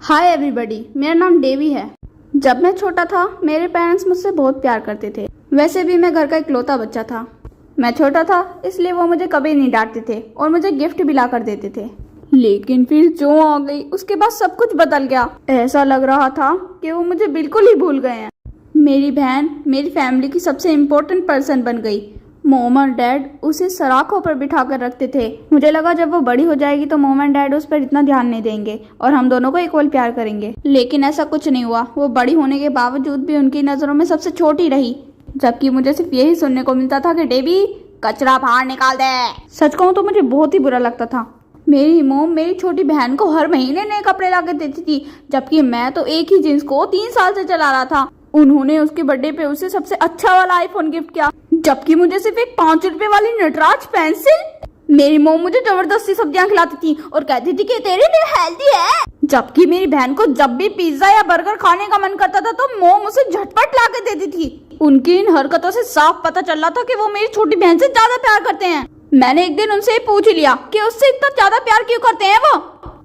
Hi everybody, मेरा नाम Davy है। जब मैं छोटा था मेरे पेरेंट्स मुझसे बहुत प्यार करते थे। वैसे भी मैं घर का इकलौता बच्चा था। मैं छोटा था इसलिए वो मुझे कभी नहीं डांटते थे और मुझे गिफ्ट भी ला कर देते थे। लेकिन फिर जो आ गई उसके बाद सब कुछ बदल गया। ऐसा लग रहा था कि वो मुझे बिल्कुल ही भूल गए हैं। मेरी बहन मेरी फैमिली की सबसे इम्पोर्टेंट पर्सन बन गई। मॉम और डैड उसे सराखों पर बिठा कर रखते थे। मुझे लगा जब वो बड़ी हो जाएगी तो मॉम एंड डैड उस पर इतना ध्यान नहीं देंगे और हम दोनों को इक्वल प्यार करेंगे। लेकिन ऐसा कुछ नहीं हुआ। वो बड़ी होने के बावजूद भी उनकी नजरों में सबसे छोटी रही, जबकि मुझे सिर्फ यही सुनने को मिलता था कि डेबी कचरा बाहर निकाल दे। सच कहूँ तो मुझे बहुत ही बुरा लगता था। मेरी मॉम मेरी छोटी बहन को हर महीने नए कपड़े ला के देती थी, जबकि मैं तो एक ही जींस को 3 साल से चला रहा था। उन्होंने उसके बर्थडे पे उसे सबसे अच्छा वाला आईफोन गिफ्ट किया, जबकि मुझे सिर्फ एक 5 रुपए वाली नटराज पेंसिल। मेरी मॉम मुझे जबरदस्ती सब्जियां खिलाती थी और कहती थी कि तेरे लिए हेल्दी है, जबकि मेरी बहन को जब भी पिज्जा या बर्गर खाने का मन करता था तो मॉम उसे झटपट ला के देती थी। उनकी इन हरकतों से साफ पता चल रहा था कि वो मेरी छोटी बहन से ज्यादा प्यार करते हैं। मैंने एक दिन उनसे पूछ लिया कि उससे इतना ज्यादा प्यार क्यों करते हैं वो,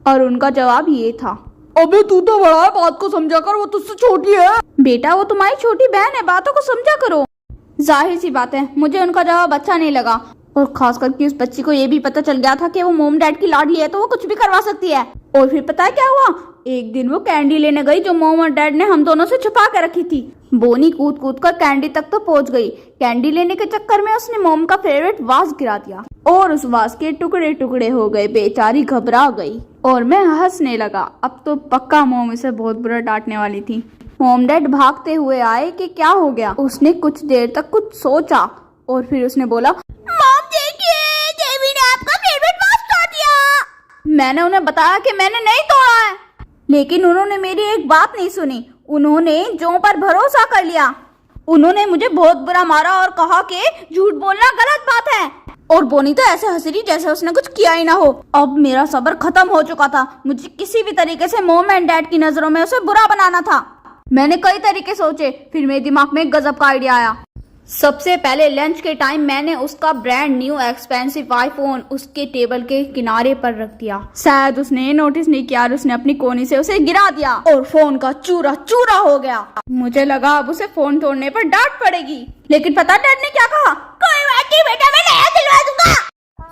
और उनका जवाब ये था, अबे तू तो बड़ा है, बात को समझा कर, वो तुझसे छोटी है। बेटा वो तुम्हारी छोटी बहन है, बातों को समझा करो। जाहिर सी बात है मुझे उनका जवाब अच्छा नहीं लगा, और खास करके उस बच्ची को ये भी पता चल गया था कि वो मॉम डैड की लाडली है तो वो कुछ भी करवा सकती है। और फिर पता है क्या हुआ, एक दिन वो कैंडी लेने गई जो मॉम और डैड ने हम दोनों से छुपा के रखी थी। बोनी कूद कूद कर कैंडी तक तो पहुंच गई। कैंडी लेने के चक्कर में उसने मॉम का फेवरेट वाज गिरा दिया और उस वाज के टुकड़े टुकड़े हो गए। बेचारी घबरा गई और मैं हंसने लगा। अब तो पक्का मॉम इसे बहुत बुरा डांटने वाली थी। मॉम डैड भागते हुए आए कि क्या हो गया। उसने कुछ देर तक कुछ सोचा और फिर उसने बोला, मॉम देखिए, देवी ने आपका फेवरेट वाज तोड़ दिया। मैंने उन्हें बताया कि मैंने नहीं तोड़ा है, लेकिन उन्होंने मेरी एक बात नहीं सुनी। उन्होंने जो पर भरोसा कर लिया। उन्होंने मुझे बहुत बुरा मारा और कहा कि झूठ बोलना गलत बात है। और बोनी तो ऐसे हंस रही जैसे उसने कुछ किया ही ना हो। अब मेरा सब्र खत्म हो चुका था। मुझे किसी भी तरीके से मॉम एंड डैड की नजरों में उसे बुरा बनाना था। मैंने कई तरीके सोचे, फिर मेरे दिमाग में एक गजब का आइडिया आया। सबसे पहले लंच के टाइम मैंने उसका ब्रांड न्यू एक्सपेंसिव आईफोन उसके टेबल के किनारे पर रख दिया। शायद उसने नोटिस नहीं किया और उसने अपनी कोनी से उसे गिरा दिया और फोन का चूरा चूरा हो गया। मुझे लगा अब उसे फोन तोड़ने पर डांट पड़ेगी, लेकिन पता डैड ने क्या कहा, कोई बात नहीं बेटा, मैं नया दिलवा दूंगा।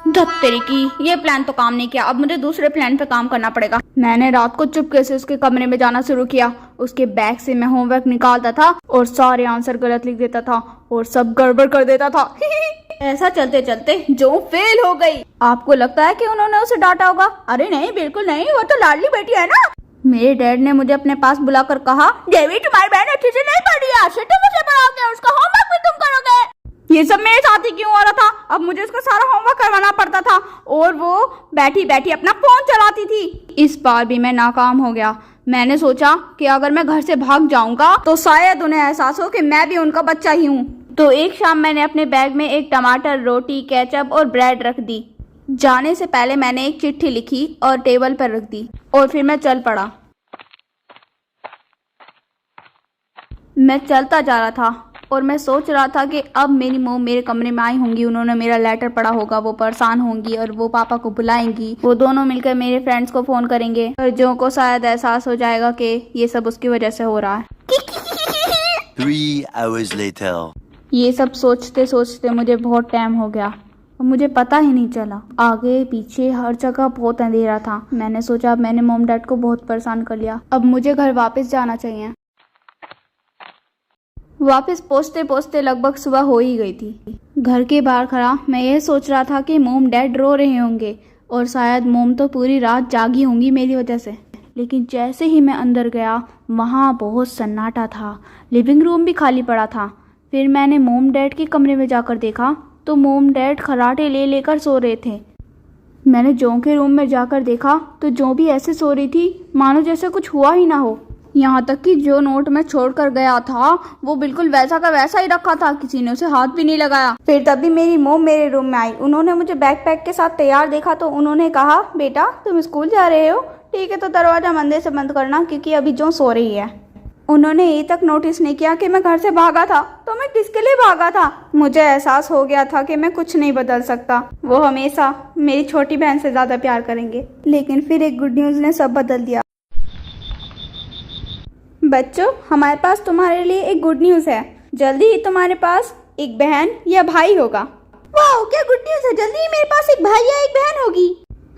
धत्तेरी की, ये प्लान तो काम नहीं किया। अब मुझे दूसरे प्लान पे काम करना पड़ेगा। मैंने रात को चुपके से उसके कमरे में जाना शुरू किया। उसके बैग से मैं होमवर्क निकालता था और सारे आंसर गलत लिख देता था और सब गड़बड़ कर देता था। ऐसा चलते चलते जो फेल हो गई। आपको लगता है कि उन्होंने उसे डांटा होगा? अरे नहीं, बिल्कुल नहीं, वो तो लाडली बेटी है ना। मेरे डैड ने मुझे अपने पास बुलाकर कहा, देवी तुम्हारी बहन अच्छे से नहीं पढ़ रही है, तुम उसे पढ़ाओगे, उसका होमवर्क भी तुम करोगे। ये सब मेरे साथ ही क्यों हो रहा था? अब मुझे उसका सारा होमवर्क करवाना पड़ता था और वो बैठी बैठी अपना फोन चलाती थी। इस बार भी मैं नाकाम हो गया। मैंने सोचा कि अगर मैं घर से भाग जाऊंगा तो शायद उन्हें एहसास हो कि मैं भी उनका बच्चा ही हूँ। तो एक शाम मैंने अपने बैग में एक टमाटर, रोटी, केचप और ब्रेड रख दी। जाने से पहले मैंने एक चिट्ठी लिखी और टेबल पर रख दी और फिर मैं चल पड़ा। मैं चलता जा रहा था और मैं सोच रहा था कि अब मेरी मॉम मेरे कमरे में आई होंगी, उन्होंने मेरा लेटर पढ़ा होगा, वो परेशान होंगी और वो पापा को बुलाएंगी। वो दोनों मिलकर मेरे फ्रेंड्स को फोन करेंगे और जो को शायद एहसास हो जाएगा कि ये सब उसकी वजह से हो रहा है। 3 hours later. ये सब सोचते सोचते मुझे बहुत टाइम हो गया और मुझे पता ही नहीं चला। आगे पीछे हर जगह बहुत अंधेरा था। मैंने सोचा अब मैंने मॉम डैड को बहुत परेशान कर लिया, अब मुझे घर वापस जाना चाहिए। वापस पहुंचते पहुंचते लगभग सुबह हो ही गई थी। घर के बाहर खड़ा मैं यह सोच रहा था कि मॉम डैड रो रहे होंगे और शायद मॉम तो पूरी रात जागी होंगी मेरी वजह से। लेकिन जैसे ही मैं अंदर गया वहाँ बहुत सन्नाटा था। लिविंग रूम भी खाली पड़ा था। फिर मैंने मॉम डैड के कमरे में जाकर देखा तो मॉम डैड खर्राटे ले लेकर सो रहे थे। मैंने जो के रूम में जाकर देखा तो जो भी ऐसे सो रही थी मानो जैसे कुछ हुआ ही ना हो। यहाँ तक कि जो नोट मैं छोड़कर गया था वो बिल्कुल वैसा का वैसा ही रखा था, किसी ने उसे हाथ भी नहीं लगाया। फिर तभी मेरी मॉम मेरे रूम में आई। उन्होंने मुझे बैकपैक के साथ तैयार देखा तो उन्होंने कहा, बेटा तुम स्कूल जा रहे हो? ठीक है, तो दरवाजा मंदे से बंद करना क्योंकि अभी जो सो रही है। उन्होंने ये तक नोटिस नहीं किया कि मैं घर से भागा था। तो मैं किसके लिए भागा था? मुझे एहसास हो गया था कि मैं कुछ नहीं बदल सकता। वो हमेशा मेरी छोटी बहन से ज्यादा प्यार करेंगे। लेकिन फिर एक गुड न्यूज ने सब बदल दिया। बच्चों, हमारे पास तुम्हारे लिए एक गुड न्यूज़ है। जल्दी ही तुम्हारे पास एक बहन या भाई होगा। वाह, क्या गुड न्यूज़ है! जल्दी ही मेरे पास एक भाई या एक बहन होगी।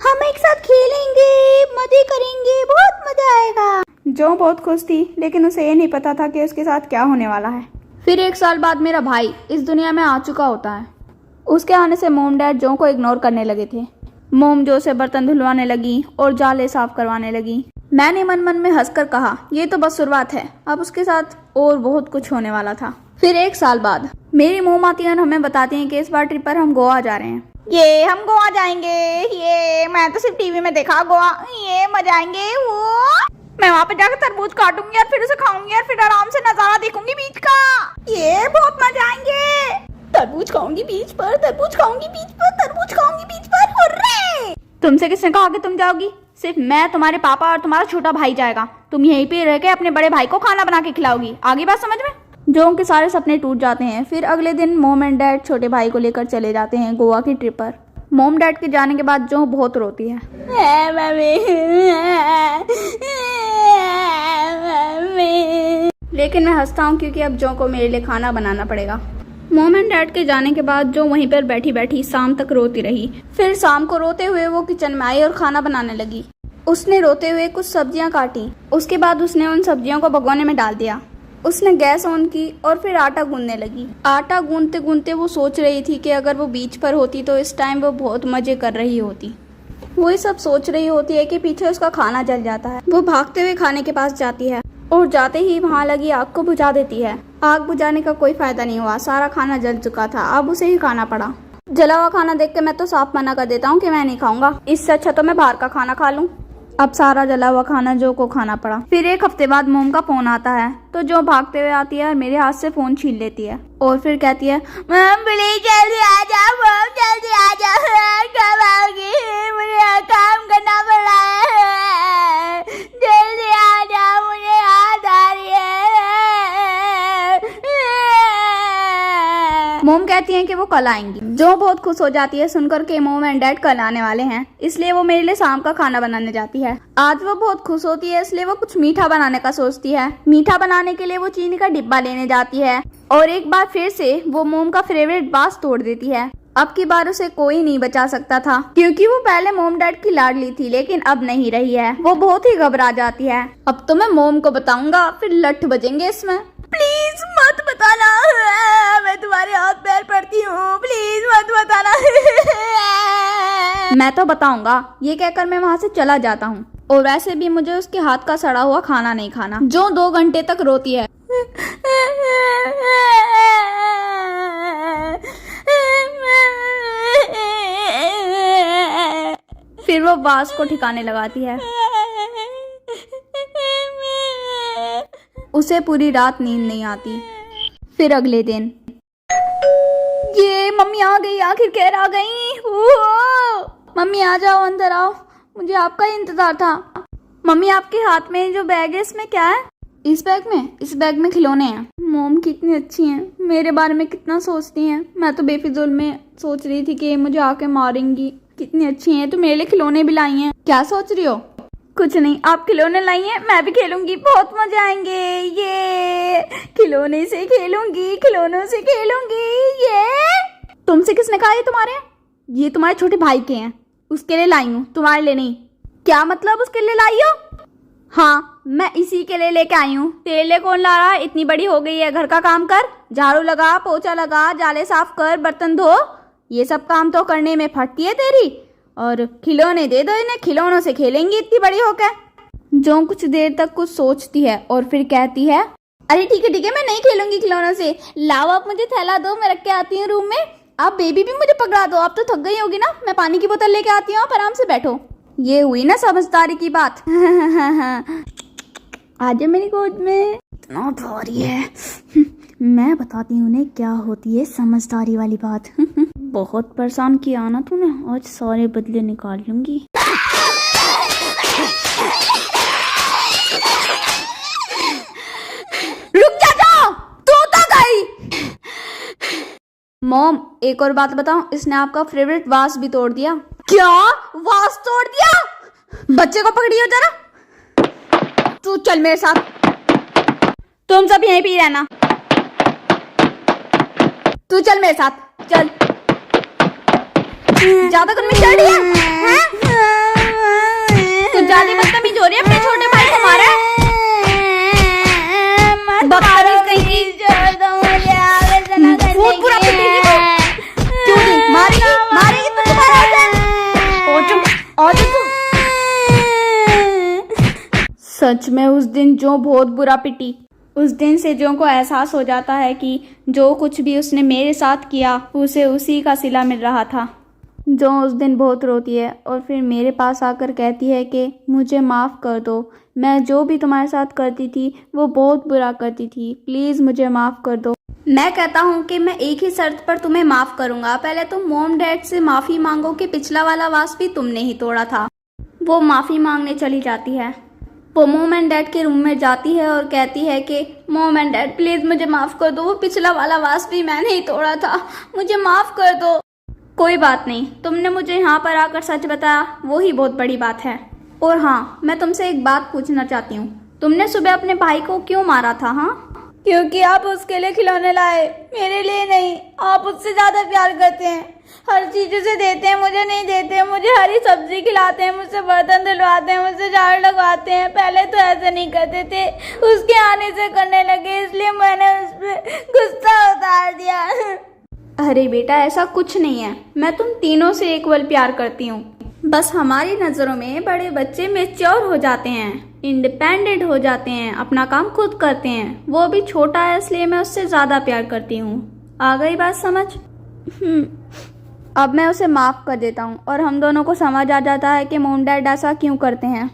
हम एक साथ खेलेंगे, मजे करेंगे, बहुत मजा आएगा। जो बहुत खुश थी, लेकिन उसे ये नहीं पता था कि उसके साथ क्या होने वाला है। फिर 1 साल बाद मेरा भाई इस दुनिया में आ चुका होता है। उसके आने से मोम डैड जो को इग्नोर करने लगे थे। मोम जो से बर्तन धुलवाने लगी और जाले साफ करवाने लगी। मैंने मन मन में हंसकर कहा, ये तो बस शुरुआत है, अब उसके साथ और बहुत कुछ होने वाला था। फिर 1 साल बाद मेरी मोम आती है और हमें बताती है कि इस बार ट्रिप पर हम गोवा जा रहे हैं। ये हम गोवा जाएंगे, ये मैं तो सिर्फ टीवी में देखा गोवा, ये मजा आएंगे। वो मैं वहाँ पे जाकर तरबूज काटूंगी और फिर उसे खाऊंगी और फिर आराम से नजारा देखूंगी बीच का। ये बहुत मजा आएंगे। तरबूज खाऊंगी बीच पर, तरबूज खाऊंगी बीच पर, तरबूज खाऊंगी बीच पर। हुर्रे! तुमसे किसने कहा कि तुम जाओगी? सिर्फ मैं, तुम्हारे पापा और तुम्हारा छोटा भाई जाएगा। तुम यहीं पे रह के अपने बड़े भाई को खाना बना के खिलाओगी। आगे बात समझ में? जो के सारे सपने टूट जाते हैं। फिर अगले दिन मोम एंड डैड छोटे भाई को लेकर चले जाते हैं गोवा की ट्रिप पर। मोम डैड के जाने के बाद जो बहुत रोती है। लेकिन मैं हंसता हूँ क्योंकि अब जो को मेरे लिए खाना बनाना पड़ेगा। मोम एंड डैड के जाने के बाद जो वहीं पर बैठी बैठी शाम तक रोती रही। फिर शाम को रोते हुए वो किचन में आई और खाना बनाने लगी। उसने रोते हुए कुछ सब्जियां काटी। उसके बाद उसने उन सब्जियों को भगोने में डाल दिया। उसने गैस ऑन की और फिर आटा गूंदने लगी। आटा गूंदते गूंदते वो सोच रही थी कि अगर वो बीच पर होती तो इस टाइम वो बहुत मजे कर रही होती। वो ये सब सोच रही होती है कि पीछे उसका खाना जल जाता है। वो भागते हुए खाने के पास जाती है और जाते ही वहाँ लगी आग को बुझा देती है। आग बुझाने का कोई फायदा नहीं हुआ, सारा खाना जल चुका था। अब उसे ही खाना पड़ा। जला हुआ खाना देख के मैं तो साफ मना कर देता हूँ कि मैं नहीं खाऊंगा। इससे अच्छा तो मैं बाहर का खाना खा लूँ। अब सारा जला हुआ खाना जो को खाना पड़ा। फिर 1 हफ्ते बाद मोम का फोन आता है तो जो भागते हुए आती है और मेरे हाथ से फोन छीन लेती है और फिर कहती है, मम प्लीज जल्दी आ जाओ, मम जल्दी आ जाओ, कब आओगी? मुझे काम करना पड़ रहा है, जल्दी आ जाओ, मुझे याद आ रही है। मोम कहती है कि वो कल आएंगी। जो बहुत खुश हो जाती है सुनकर के मोम एंड डैड कल आने वाले हैं, इसलिए वो मेरे लिए शाम का खाना बनाने जाती है। आज वो बहुत खुश होती है, इसलिए वो कुछ मीठा बनाने का सोचती है। मीठा बनाने के लिए वो चीनी का डिब्बा लेने जाती है और एक बार फिर से वो मोम का फेवरेट बांस तोड़ देती है। अब की बार उसे कोई नहीं बचा सकता था क्योंकि वो पहले मोम डैड की लाडली थी, लेकिन अब नहीं रही है। वो बहुत ही घबरा जाती है। अब तो मैं मोम को बताऊंगा, फिर लठ बजेंगे इसमें। प्लीज मत बताना, मैं तुम्हारे हाथ पैर पड़ती हूँ, प्लीज मत बताना। मैं तो बताऊंगा, ये कहकर मैं वहाँ से चला जाता हूँ। और वैसे भी मुझे उसके हाथ का सड़ा हुआ खाना नहीं खाना। जो 2 घंटे तक रोती है। फिर वो बांस को ठिकाने लगाती है। उसे पूरी रात नींद नहीं आती। फिर अगले दिन, ये मम्मी आ गई, आखिर खैर आ गई। मम्मी आ जाओ, अंदर आओ, मुझे आपका ही इंतजार था। मम्मी आपके हाथ में जो बैग है इसमें क्या है? इस बैग में खिलौने हैं। मोम कितनी अच्छी हैं, मेरे बारे में कितना सोचती हैं। मैं तो बेफिजूल में सोच रही थी कि ये मुझे आके मारेंगी। कितनी अच्छी हैं, तो मेरे लिए खिलौने भी लाई हैं। क्या सोच रही हो? कुछ नहीं, आप खिलौने लाई हैं, मैं भी खेलूंगी, बहुत मजे आएंगे। ये खिलौने से खेलूंगी, खिलौनों से खेलूंगी। ये तुमसे किसने कहा? ये तुम्हारे छोटे भाई के हैं, उसके लिए लाई हूँ, तुम्हारे लिए नहीं। क्या मतलब उसके लिए लाई हो? हाँ, मैं इसी के लिए लेके आई हूँ। तेरे लिए कौन ला रहा है? इतनी बड़ी हो गई है, घर का काम कर, झाड़ू लगा, पोछा लगा, जाले साफ कर, बर्तन धो, ये सब काम तो करने में फटती है तेरी। और खिलौने दे दो इन्हें, खिलौनों से खेलेंगी इतनी बड़ी होकर। जो कुछ देर तक कुछ सोचती है और फिर कहती है, अरे ठीक है, मैं नहीं खेलूंगी खिलौनों से। लाओ आप मुझे थैला दो, मैं रख के आती हूँ रूम में। आप बेबी भी मुझे पकड़ा दो, आप तो थक गई होगी ना। मैं पानी की बोतल लेके आती हूँ, आप आराम से बैठो। ये हुई ना समझदारी की बात। आजा मेरी गोद में। इतना भारी है। मैं बताती हूँ उन्हें क्या होती है समझदारी वाली बात। बहुत परेशान किया ना तूने, आज सारे बदले निकाल लूंगी। रुक जा, तू तो गई। मॉम, एक और बात बताऊं, इसने आपका फेवरेट वास भी तोड़ दिया। क्या? वास तोड़ दिया? बच्चे को पकड़ियो जरा। तू चल मेरे साथ। तुम सब यहीं पे ही रहना। तू चल मेरे साथ, चल। ज्यादा कुछ में चढ़ रही है? तू ज्यादा बदतमीज हो रही है, अपने छोटे भाई को मारा है। बदतमीज कहीं की। बहुत बुरा पिटेगी तू। क्यों नहीं मारेगी तो दोबारा आ जा। आ जा तू। सच में उस दिन जो बहुत बुरा पिटी। उस दिन से जो को एहसास हो जाता है कि जो कुछ भी उसने मेरे साथ किया उसे उसी का सिला मिल रहा था। जो उस दिन बहुत रोती है और फिर मेरे पास आकर कहती है कि मुझे माफ़ कर दो, मैं जो भी तुम्हारे साथ करती थी वो बहुत बुरा करती थी, प्लीज़ मुझे माफ़ कर दो। मैं कहता हूँ कि मैं एक ही शर्त पर तुम्हें माफ़ करूँगा, पहले तुम मॉम डैड से माफ़ी मांगो कि पिछला वाला वास भी तुमने ही तोड़ा था। वो माफ़ी मांगने चली जाती है। वो मॉम एंड डैड के रूम में जाती है और कहती है कि मॉम एंड डैड प्लीज़ मुझे माफ़ कर दो, वो पिछला वाला वास भी मैंने ही तोड़ा था, मुझे माफ़ कर दो। कोई बात नहीं, तुमने मुझे यहाँ पर आकर सच बताया, वो ही बहुत बड़ी बात है। और हाँ, मैं तुमसे एक बात पूछना चाहती हूँ, तुमने सुबह अपने भाई को क्यों मारा था? हाँ, क्योंकि आप उसके लिए खिलौने लाए, मेरे लिए नहीं। आप उससे ज़्यादा प्यार करते हैं, हर चीज़ उसे देते हैं, मुझे नहीं देते। मुझे हरी सब्जी खिलाते हैं, मुझसे बर्तन धुलवाते हैं, मुझसे झाड़ू लगवाते हैं। पहले तो ऐसे नहीं करते थे, उसके आने से करने लगे, इसलिए मैंने उस पर गुस्सा उतार दिया। अरे बेटा, ऐसा कुछ नहीं है, मैं तुम तीनों से इक्वल प्यार करती हूँ। बस हमारी नज़रों में बड़े बच्चे मैच्योर हो जाते हैं, इंडिपेंडेंट हो जाते हैं, अपना काम खुद करते हैं। वो भी छोटा है इसलिए मैं उससे ज़्यादा प्यार करती हूँ। आ गई बात समझ? अब मैं उसे माफ़ कर देता हूँ और हम दोनों को समझ आ जाता है कि मॉम डैड ऐसा क्यों करते हैं।